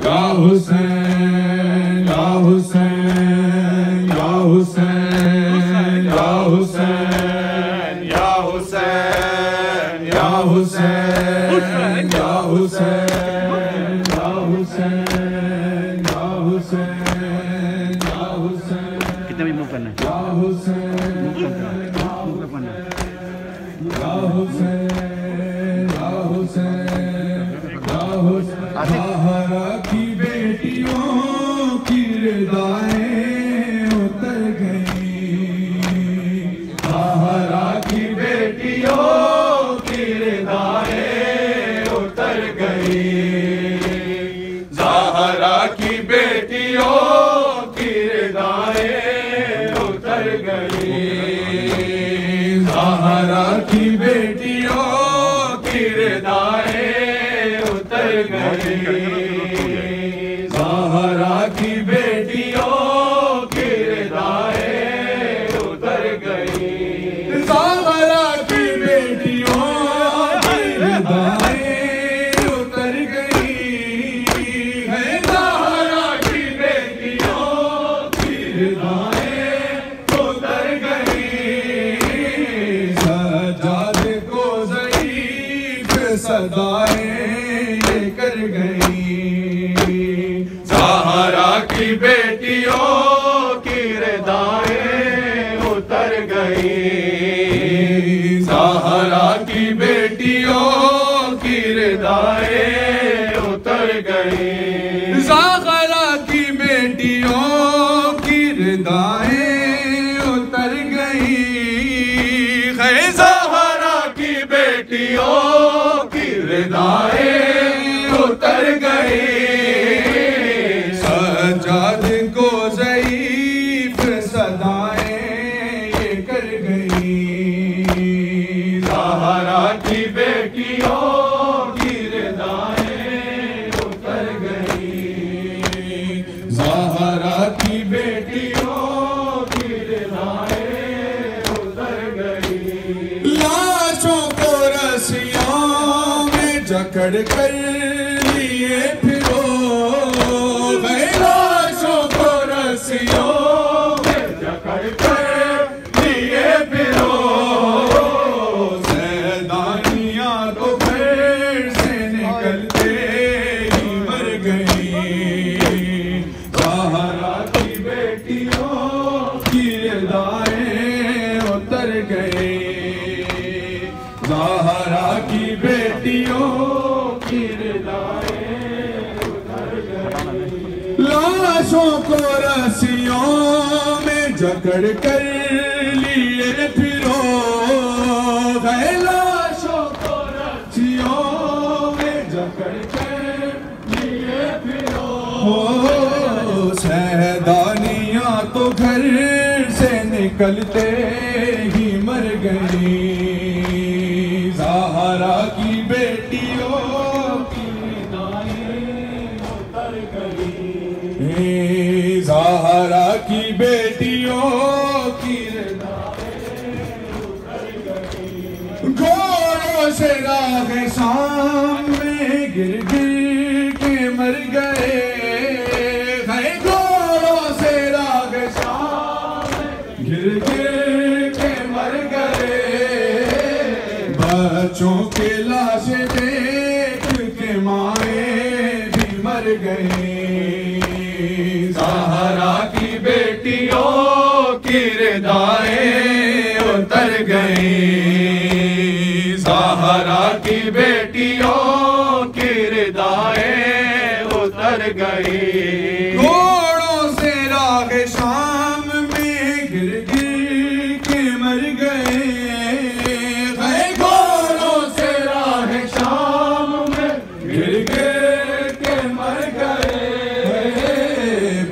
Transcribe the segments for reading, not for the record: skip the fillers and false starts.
या हुसैन या हुसैन या हुसैन या हुसैन या हुसैन या हुसैन या हुसैन या हुसैन या हुसैन या हुसैन। कितना भी मूव करना है या हुसैन मूव करना है। या हुसैन या हुसैन या हुसैन। ज़हरा की बेटियों की रिदाएं उतर गई, ज़हरा की बेटियों की रिदाएं उतर गई, ज़हरा की बेटियों की रिदाएं उतर गई, ज़हरा की बेटियों की रिदाएं उतर गई, ज़हरा की बेटियों की रिदाएं उतर गई, ज़हरा की बेटियों की रिदाएं उतर गई, है ज़हरा की बेटियों की रिदाएं उतर गई, सजाद को ज़ईफ़ सदाएं ये कर गई, ज़हरा की बेटियों की रिदाएं उतर गई, ज़हरा की बेटियों की रिदाएं उतर गई, ज़हरा की बेटियों की रिदाएं उतर गई, है ज़हरा की बेटियों की रिदाएं उतर गई, सजाद को ज़ईफ़ सदाएं ये कर गई, ज़हरा की बेटियों की रिदाएं उतर गई, ज़हरा की बेटियों की रिदाएं उतर गई, लाशों को रस्सियों में जकड़ कर लिए फिरो, लाशों को रस्सियों में जकड़ कर लिए फिरो, सैदानियाँ तो घर से निकलते ही मर गई, ज़हरा की बेटियों की रिदाएं उतर गई, ज़हरा की बेटियों की रिदाएं उतर गई, लाशों को रस्सियों में जकड़ कर लिए फिरो, लाशों को रस्सियों में जकड़ कर लिए फिरो, सैदानियाँ तो घर से निकलते ही मर गई, ज़हरा की बेटियों की रिदाएं उतर गई, ज़हरा की बेटियों की रिदाएं उतर गई, घोड़ों से राह शाम में गिर गिर के मर गए, घोड़ों से राह शाम में गिर गिर के मर गए, बच्चों के लाशें देख के माएं भी मर गई, ज़हरा की बेटियों की रिदाएं उतर गई, ज़हरा की बेटियों की रिदाएं उतर गई, घोड़ों से राह शाम में गिर गिर के मर गए, घोड़ों से राह शाम में गिर गिर के मर गए,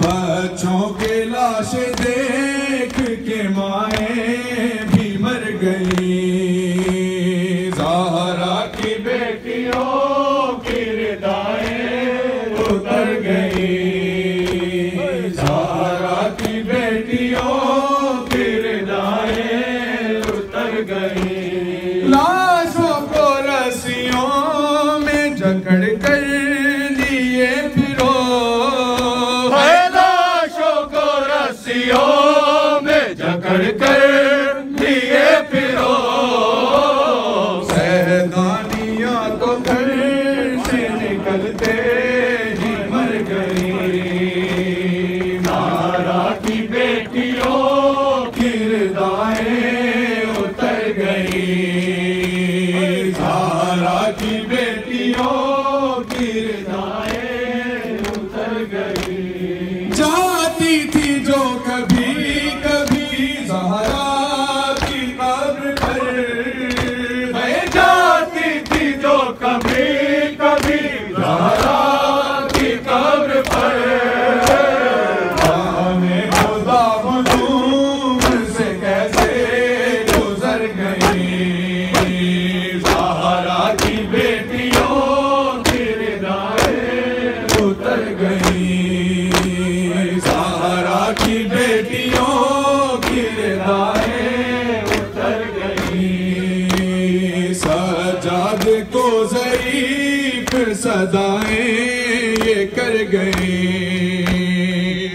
बच्चों के लाशें देख के माएं भी मर गई, ज़हरा की बेटियों की रिदाएं उतर गई, ज़हरा की बेटियों की रिदाएं उतर गई, लाशों को रस्सियों में जकड़ कर लिए फिरो, गई। जाती थी जो कभी कभी ज़हरा की कब्र पर, जाती थी जो कभी कभी ज़हरा की कब्र पर, जाने खुदा हुजूम से कैसे गुजर गई। ज़हरा की बेटियों की रिदाएं उतर गई। ज़हरा की बेटियों की रिदाएं उतर गई। सजाद को ज़रीफ सदाएं ये कर गई।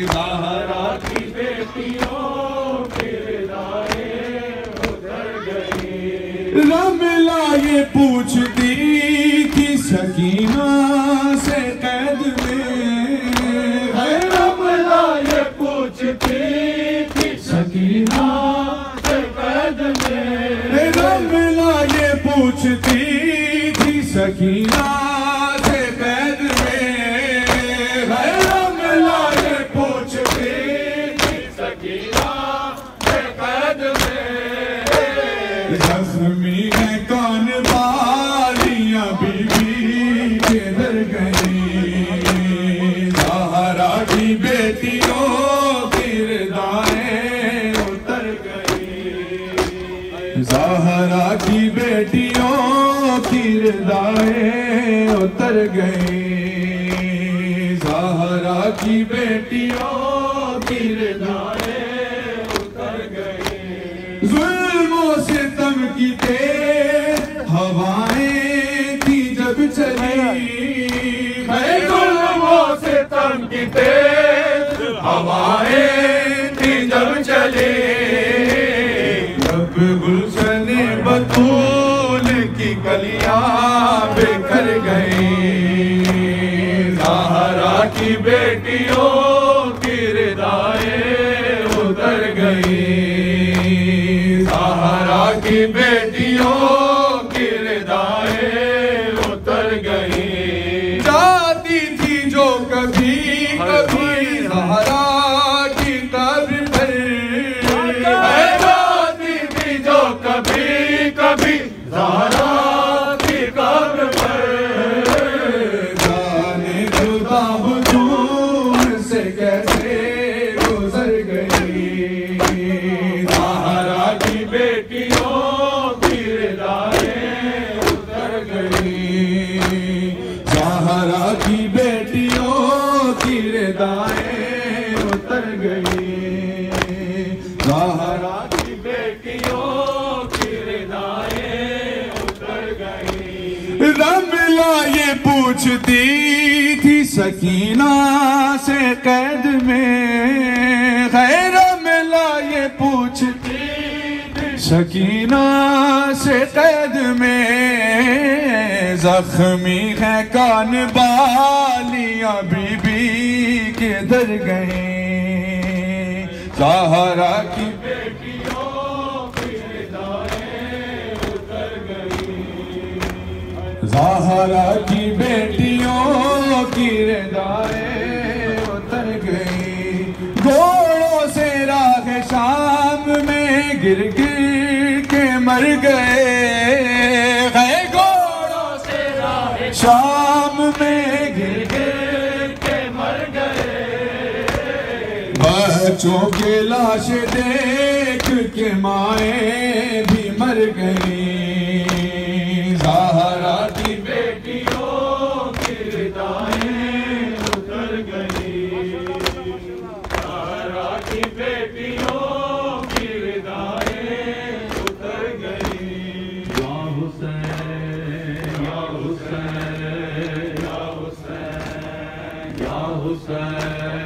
ज़हरा की बेटियों की रिदाएं उतर गई। रमला ये पूछती थी सकीना से कैद में, रमला ये पूछती थी सकीना से कैद में, रमला ये पूछती थी सकीना से कैद में, रमला ये पूछती थी सकीना से कैद में। ज़ख्मी है कौन बालियां बीबी किधर गई। ज़हरा की बेटियों की रिदाएं उतर गई। ज़हरा की बेटियों की रिदाएं उतर गई। ज़हरा की बेटियों की रिदाएं उतर गई। जुल्मों से सितम की तेज हवाएं थी जब चली, जुल्मों से सितम की तेज हवाएं थी जब चली। जब गुलशने बतूल की कलियां बिखर गई। ज़हरा की बेटियों की रिदाएं उतर गई। ज़हरा की बेटियों की रिदाएं उतर गई। जाती थी जो कभी कभी ज़हरा की कब्र पर, जाती थी जो कभी कभी ज़हरा की कब्र पर, जाने खुदा हुजूर से कैसे गुजर गई। ज़हरा की बेटियों की रिदाएं उतर गई। ज़हरा की बेटियों की रिदाएं उतर गई। ज़हरा की बेटियों की रिदाएं उतर गई। रमला ये पूछती थी सकीना से कैद में, खैर रमला ये पूछती थी सकीना से कैद में। जख्मी है कान बालियां बीबी किधर गई। ज़हरा की बेटियों की रिदाएं उतर गई। ज़हरा की बेटियों की रिदाएं उतर गई। घोड़ों से राह शाम में गिर गिर के मर गए, घोड़ों से राह शाम में गिर गिर के मर गए। बच्चों के लाश देख के माएँ भी मर गई। ज़हरा की बेटियों की रिदाएं उतर गई। ज़हरा की बेटियों की रिदाएं उतर गई। या हुसैन या हुसैन या हुसैन या हुसैन